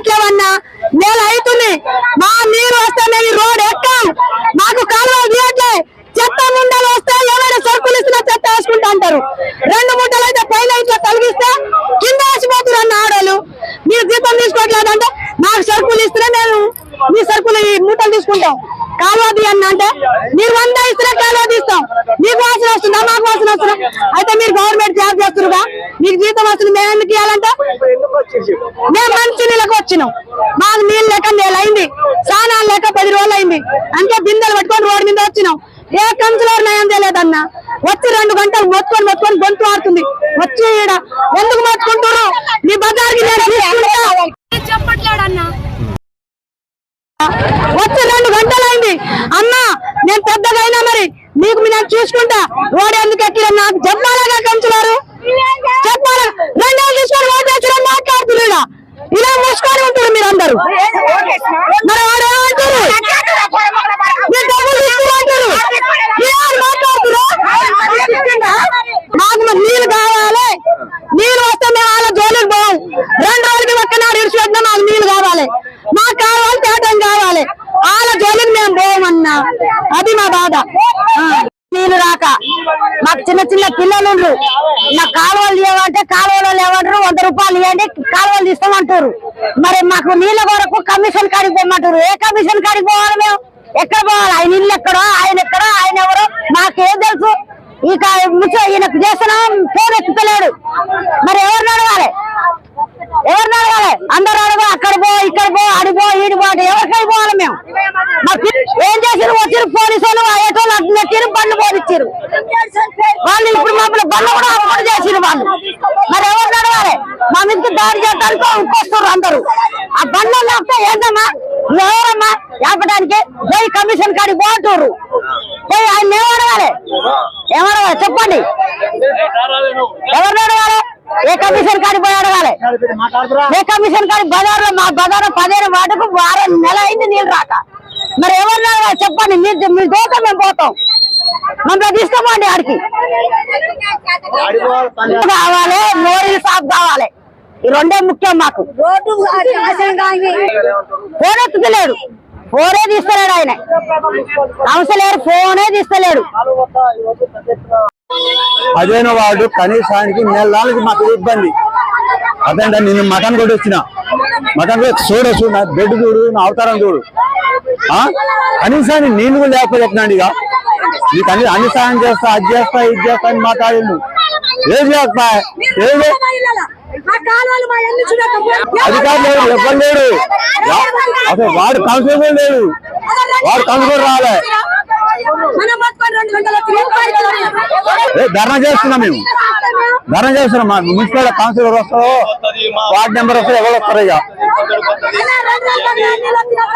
రావట్లేవన్నా నెల అవుతుంది మా నీరు వస్తే మేము రోడ్ ఎక్కాం మాకు కాలువలు తీయట్లే చెత్త ముండలు వస్తే ఎవరైనా సరుకులు ఇస్తున్నా చెత్త వేసుకుంటా అంటారు 2 మూటలు అయితే పైన ఇట్లా కలిగిస్తే కింద వేసిపోతున్నారు అన్న ఆడోళ్ళు మీరు జీతం తీసుకోవట్లేదంటే మాకు సరుకులు ఇస్తే మేము మీ సరుకులు ఈ మూటలు తీసుకుంటాం కాలువ తీయండి అంటే మీరు 100 ఇస్తే కాలువ తీస్తాం మీకు వాసన వస్తుందా మాకు వాసన వస్తుందా అయితే మీరు గవర్నమెంట్ జాబ్ చేస్తున్నారుగా మీకు జీతం వస్తుంది మేము ఎందుకు ఇవ్వాలంటే మేము మంచి నీళ్ళకి వచ్చినాం మాకు నీళ్ళు లేక నెలైంది స్నానాలు లేక 10 రోజులు అయింది అంటే బిందెలు పెట్టుకొని రోడ్డు మీద వచ్చినాం ఏ కౌన్సిలర్ నయం తెలియదన్నా వచ్చి 2 గంటలు మొత్తుకొని గొంతు ఆడుతుంది వచ్చి ఈడ ఎందుకు మొత్తుకుంటారు మీ బజార్కి చెప్పట్లేడన్నా వచ్చి 2 గంటలు అయింది అన్నా నేను పెద్దగా అయినా మరి మీకు నేను చూసుకుంటా రోడ్ ఎందుకు ఎక్కిన నాకు చెప్పాలగా కౌన్సిలర్ చెప్పాలి 2 రోజులు తీసుకొని ఓటు వేసిన మాట్లాడుతున్నాడు ఇలా మూసుకొని ఉంటారు మీరు అందరూ మరి వాడు ఏమంటారు మీరు డబ్బులు తీసుకుంటారు మాకు నీళ్ళు కావాలి నీళ్ళు వస్తే మేము వాళ్ళ జోలికి పోం 2 రోజులకి ఒక్కనాడు ఇడిచిపెట్టినా మాకు నీళ్ళు కావాలి మాకు కావాలి తేటం కావాలి వాళ్ళ జోలికి మేము పోమన్నా అది మా బాధ నీళ్ళు రాక మాకు చిన్న చిన్న పిల్లలు నాకు కాలువలు ఇవ్వమంటే కాలువలు లేవంటారు 100 రూపాయలు ఇవ్వండి కాలువలు తీస్తామంటారు మరి మాకు నీళ్ళ కొరకు కమిషన్ కాడికి పోమంటారు ఏ కమిషన్ కాడికి పోవాలి మేము ఎక్కడ పోవాలి ఆయన ఇల్లు ఎక్కడో ఆయన ఎక్కడో ఆయన ఎవరో మాకేం తెలుసు ఇక ఈయనకు చేస్తున్నాం ఫోన్ ఎత్తుతలేడు మరి ఎవరిని అడగాలి అందరూ అడగ అక్కడ పో ఇక్కడ పో అడిపో ఈడిపో అంటే ఎవరికై పోవాలి మేము ఏం చేసారు వచ్చారు పోలీసులు అయ్యేటోళ్ళు అట్టిన బండ్లు పోనిచ్చారు వాళ్ళు ఇప్పుడు మమ్మల్ని బండ్లు కూడా అప్పుడు చేసారు వాళ్ళు మరి ఎవరిని అడగాలి మా మీదకి దాడి చేయడానికి ఇంకొస్తారు అందరూ ఆ బండ్లు లేకపోతే ఏంటమ్మా ఎవరమ్మా ఆపడానికి పోయి కమిషన్ కాడికి పోంటారు పోయి ఆయన ఏమడగాలి చెప్పండి ఎవరిని అడగాలి ఏ కమిషన్ కాడికి పోయి అడగాలి ఏ కమిషన్ కాడికి బజార్ మా బజార్ 15 వాటకు 6 నెల అయింది నీళ్ళు రాక మరి ఎవరిని అడగాలి చెప్పండి మీ దోత మేము పోతాం మమ్మల్ని తీసుకోమండి ఆడికి కావాలి మోరీ సాఫ్ కావాలి ఈ 2 ముఖ్యం మాకు ఫోన్ ఎత్తుతలేడు ఫోనే తీస్తలేడు ఆయన కౌన్సిలర్ ఫోనే తీస్తలేడు అదేనో వాడు కనీసానికి నెలకి మాకు ఇబ్బంది అదంటే నేను మటన్ కూడా వచ్చిన మటన్ చూడ బెడ్ చూడు నా అవతారం చూడు కనీసాన్ని నీళ్ళు కూడా లేకపోతే ఎట్లండి ఇక నీకు అన్ని సాయం చేస్తా అది చేస్తా ఇది చేస్తా అని మాట్లాడిండు ఏం చేస్తా ఏది అధికారులు ఎవ్వరు లేడు అసలు వాడు కౌన్సిలర్ లేడు వాడు కౌన్సిలర్ రాలే ధర్నా చేస్తున్నాం మేము ధర్నా చేస్తున్నాం మా మున్సిపల్ కౌన్సిలర్ వస్తారో వార్డు మెంబర్ వస్తారో ఎవరు వస్తారో ఇక